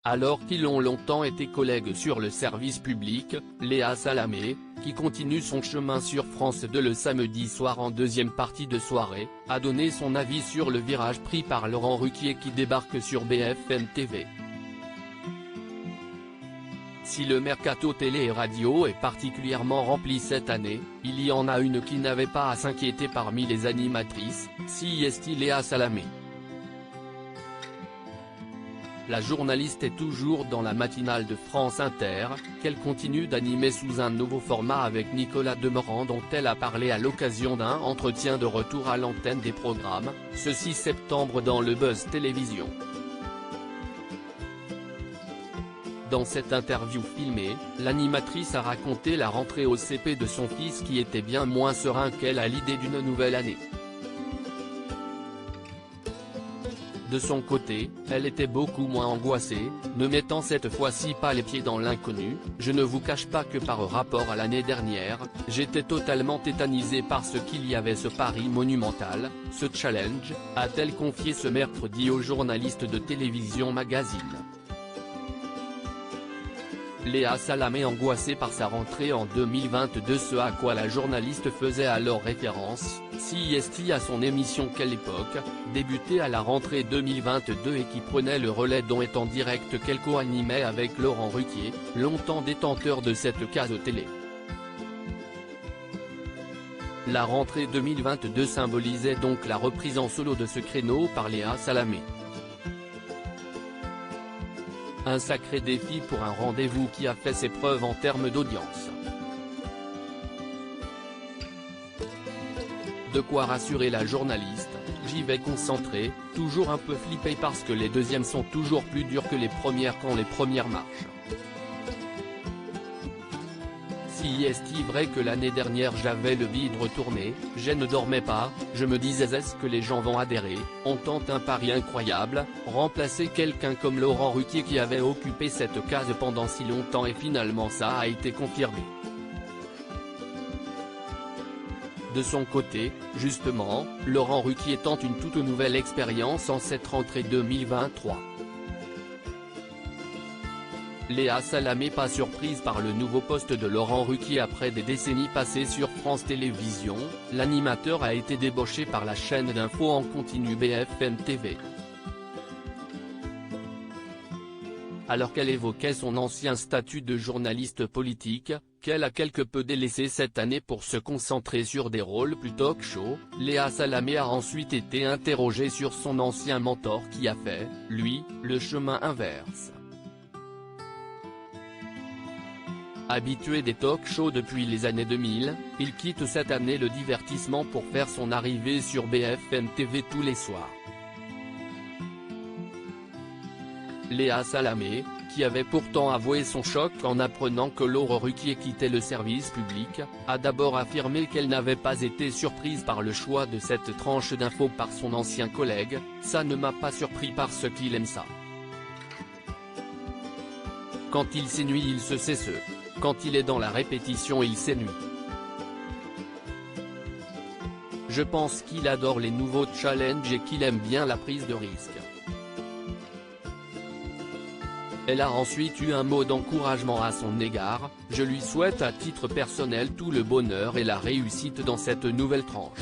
Alors qu'ils ont longtemps été collègues sur le service public, Léa Salamé, qui continue son chemin sur France 2 le samedi soir en deuxième partie de soirée, a donné son avis sur le virage pris par Laurent Ruquier qui débarque sur BFM TV. Si le mercato télé et radio est particulièrement rempli cette année, il y en a une qui n'avait pas à s'inquiéter parmi les animatrices, CST Léa Salamé. La journaliste est toujours dans la matinale de France Inter, qu'elle continue d'animer sous un nouveau format avec Nicolas Demorand dont elle a parlé à l'occasion d'un entretien de retour à l'antenne des programmes, ce 6 septembre dans le Buzz Télévision. Dans cette interview filmée, l'animatrice a raconté la rentrée au CP de son fils qui était bien moins serein qu'elle à l'idée d'une nouvelle année. De son côté, elle était beaucoup moins angoissée, ne mettant cette fois-ci pas les pieds dans l'inconnu. « Je ne vous cache pas que par rapport à l'année dernière, j'étais totalement tétanisée parce qu'il y avait ce pari monumental, ce challenge », a-t-elle confié ce mercredi aux journalistes de Télévision Magazine. Léa Salamé angoissée par sa rentrée en 2022, ce à quoi la journaliste faisait alors référence, CST à son émission Quelle époque, débutée à la rentrée 2022 et qui prenait le relais dont est en direct qu'elle co-animait avec Laurent Ruquier, longtemps détenteur de cette case télé. La rentrée 2022 symbolisait donc la reprise en solo de ce créneau par Léa Salamé. Un sacré défi pour un rendez-vous qui a fait ses preuves en termes d'audience. De quoi rassurer la journaliste, j'y vais concentrée, toujours un peu flippée parce que les deuxièmes sont toujours plus dures que les premières quand les premières marchent. Si est-il vrai que l'année dernière j'avais le bide retourné, je ne dormais pas, je me disais est-ce que les gens vont adhérer, on tente un pari incroyable, remplacer quelqu'un comme Laurent Ruquier qui avait occupé cette case pendant si longtemps et finalement ça a été confirmé. De son côté, justement, Laurent Ruquier tente une toute nouvelle expérience en cette rentrée 2023. Léa Salamé pas surprise par le nouveau poste de Laurent Ruquier après des décennies passées sur France Télévisions, l'animateur a été débauché par la chaîne d'infos en continu BFM TV. Alors qu'elle évoquait son ancien statut de journaliste politique, qu'elle a quelque peu délaissé cette année pour se concentrer sur des rôles plus talk-show, Léa Salamé a ensuite été interrogée sur son ancien mentor qui a fait, lui, le chemin inverse. Habitué des talk-shows depuis les années 2000, il quitte cette année le divertissement pour faire son arrivée sur BFM TV tous les soirs. Léa Salamé, qui avait pourtant avoué son choc en apprenant que Laurent Ruquier quittait le service public, a d'abord affirmé qu'elle n'avait pas été surprise par le choix de cette tranche d'infos par son ancien collègue, « Ça ne m'a pas surpris parce qu'il aime ça. Quand il s'ennuie il se sait ce. Quand il est dans la répétition il s'ennuie. Je pense qu'il adore les nouveaux challenges et qu'il aime bien la prise de risque. » Elle a ensuite eu un mot d'encouragement à son égard, « Je lui souhaite à titre personnel tout le bonheur et la réussite dans cette nouvelle tranche.